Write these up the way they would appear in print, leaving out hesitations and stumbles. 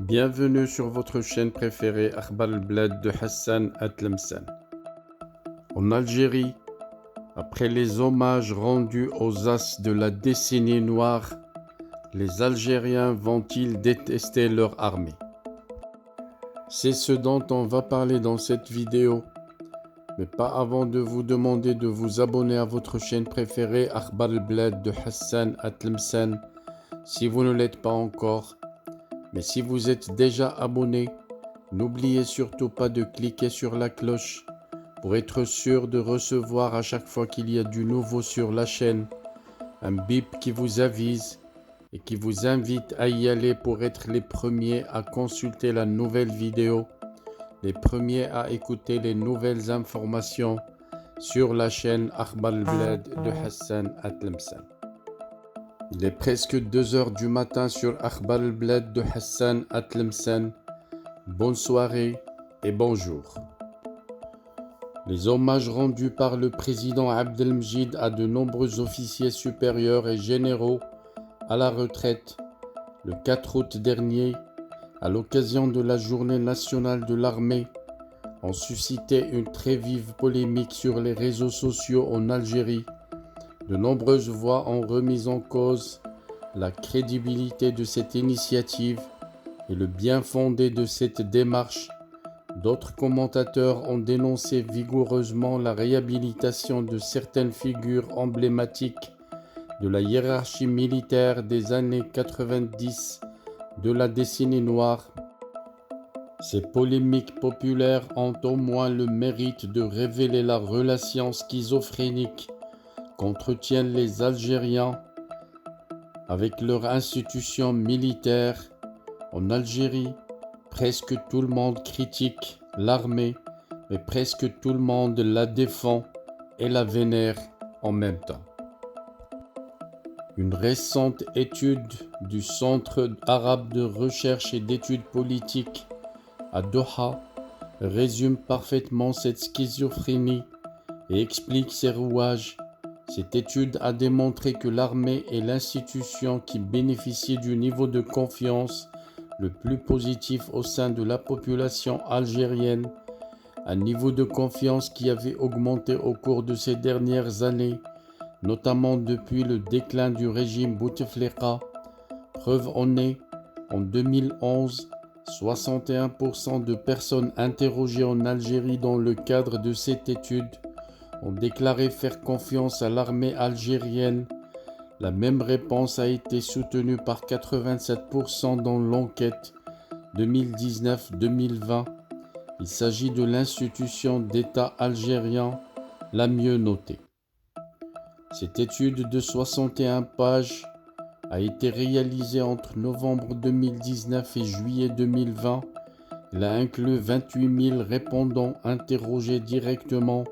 Bienvenue sur votre chaîne préférée Akhbar al-Blad de Hassan Atlemcen. En Algérie, après les hommages rendus aux as de la décennie noire, les Algériens vont-ils détester leur armée? C'est ce dont on va parler dans cette vidéo, mais pas avant de vous demander de vous abonner à votre chaîne préférée Akhbar al-Blad de Hassan Atlemcen si vous ne l'êtes pas encore. Mais si vous êtes déjà abonné, n'oubliez surtout pas de cliquer sur la cloche pour être sûr de recevoir à chaque fois qu'il y a du nouveau sur la chaîne un bip qui vous avise et qui vous invite à y aller pour être les premiers à consulter la nouvelle vidéo, les premiers à écouter les nouvelles informations sur la chaîne Akhbar al-Blad de Hassan Atlemcen. Il est presque 2 heures du matin sur Akhbar al-Blad de Hassan Atlemcen. Bonne soirée et bonjour. Les hommages rendus par le président Abdelmjid à de nombreux officiers supérieurs et généraux à la retraite le 4 août dernier, à l'occasion de la journée nationale de l'armée, ont suscité une très vive polémique sur les réseaux sociaux en Algérie. De nombreuses voix ont remis en cause la crédibilité de cette initiative et le bien fondé de cette démarche. D'autres commentateurs ont dénoncé vigoureusement la réhabilitation de certaines figures emblématiques de la hiérarchie militaire des années 90 de la décennie noire. Ces polémiques populaires ont au moins le mérite de révéler la relation schizophrénique qu'entretiennent les Algériens avec leur institution militaire. En Algérie, presque tout le monde critique l'armée, mais presque tout le monde la défend et la vénère en même temps. Une récente étude du Centre arabe de recherche et d'études politiques à Doha résume parfaitement cette schizophrénie et explique ses rouages. Cette étude a démontré que l'armée est l'institution qui bénéficie du niveau de confiance le plus positif au sein de la population algérienne, un niveau de confiance qui avait augmenté au cours de ces dernières années, notamment depuis le déclin du régime Bouteflika. Preuve en est, en 2011, 61% de personnes interrogées en Algérie dans le cadre de cette étude ont déclaré faire confiance à l'armée algérienne. La même réponse a été soutenue par 87% dans l'enquête 2019-2020. Il s'agit de l'institution d'État algérien la mieux notée. Cette étude de 61 pages a été réalisée entre novembre 2019 et juillet 2020. Elle a inclus 28 000 répondants interrogés directement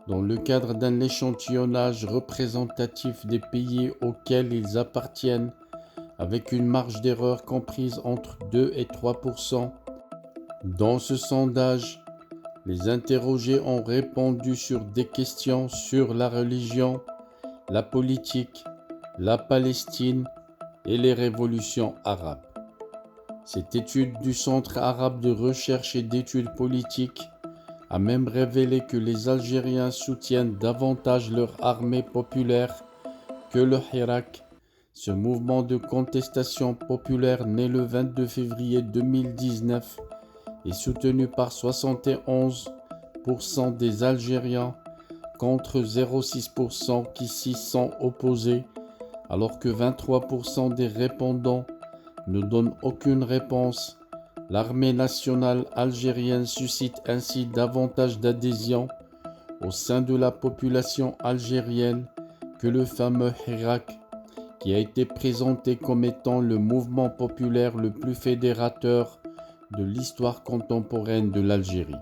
dans le cadre d'un échantillonnage représentatif des pays auxquels ils appartiennent, avec une marge d'erreur comprise entre 2 et 3%. Dans ce sondage, les interrogés ont répondu sur des questions sur la religion, la politique, la Palestine et les révolutions arabes. Cette étude du Centre arabe de recherche et d'études politiques a même révélé que les Algériens soutiennent davantage leur armée populaire que le Hirak. Ce mouvement de contestation populaire né le 22 février 2019 est soutenu par 71% des Algériens contre 0,6% qui s'y sont opposés, alors que 23% des répondants ne donnent aucune réponse. L'armée nationale algérienne suscite ainsi davantage d'adhésion au sein de la population algérienne que le fameux Hirak, qui a été présenté comme étant le mouvement populaire le plus fédérateur de l'histoire contemporaine de l'Algérie.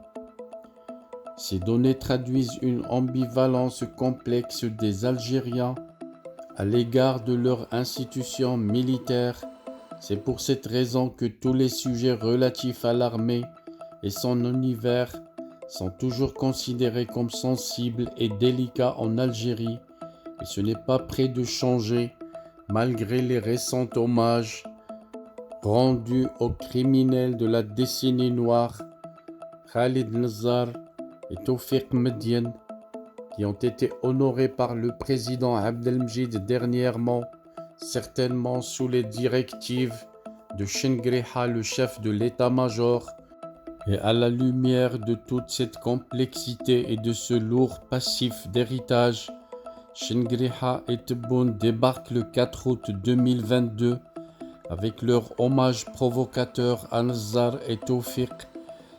Ces données traduisent une ambivalence complexe des Algériens à l'égard de leur institution militaire. C'est pour cette raison que tous les sujets relatifs à l'armée et son univers sont toujours considérés comme sensibles et délicats en Algérie, et ce n'est pas près de changer malgré les récents hommages rendu aux criminels de la décennie noire, Khalid Nazzar et Tawfiq Mediane, qui ont été honorés par le président Abdelmjid dernièrement, certainement sous les directives de Chengriha, le chef de l'état-major, et à la lumière de toute cette complexité et de ce lourd passif d'héritage, Chengriha et Tebboune débarquent le 4 août 2022 avec leur hommage provocateur à Nazzar et Tawfiq,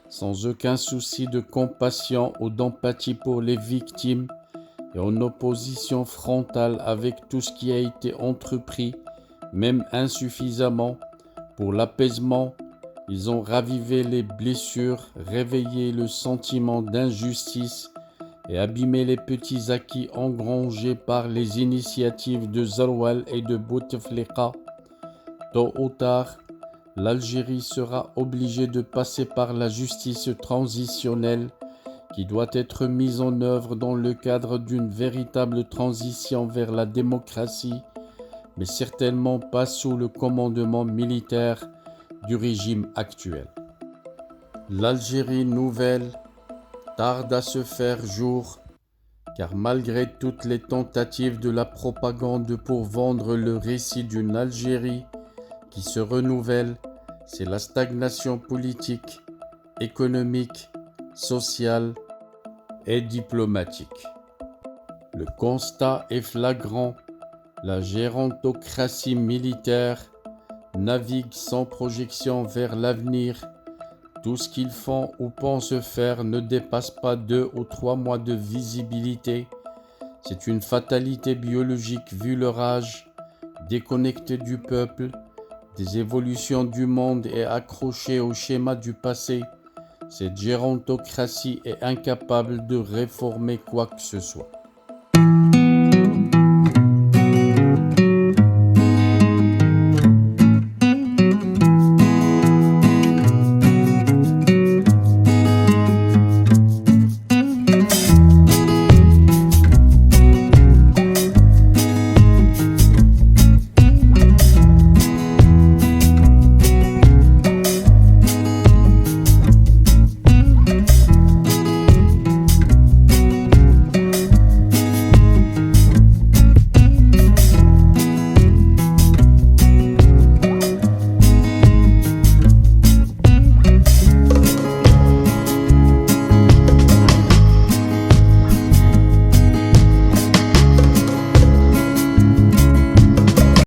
sans aucun souci de compassion ou d'empathie pour les victimes et en opposition frontale avec tout ce qui a été entrepris, même insuffisamment, pour l'apaisement. Ils ont ravivé les blessures, réveillé le sentiment d'injustice et abîmé les petits acquis engrangés par les initiatives de Zarwal et de Bouteflika. Tôt ou tard, l'Algérie sera obligée de passer par la justice transitionnelle qui doit être mise en œuvre dans le cadre d'une véritable transition vers la démocratie, mais certainement pas sous le commandement militaire du régime actuel. L'Algérie nouvelle tarde à se faire jour, car malgré toutes les tentatives de la propagande pour vendre le récit d'une Algérie qui se renouvelle, c'est la stagnation politique, économique, sociale et diplomatique. Le constat est flagrant, la gérontocratie militaire navigue sans projection vers l'avenir. Tout ce qu'ils font ou pensent faire ne dépasse pas 2 ou 3 mois de visibilité. C'est une fatalité biologique vu leur âge, déconnectés du peuple, des évolutions du monde et accrochés au schéma du passé. Cette gérontocratie est incapable de réformer quoi que ce soit.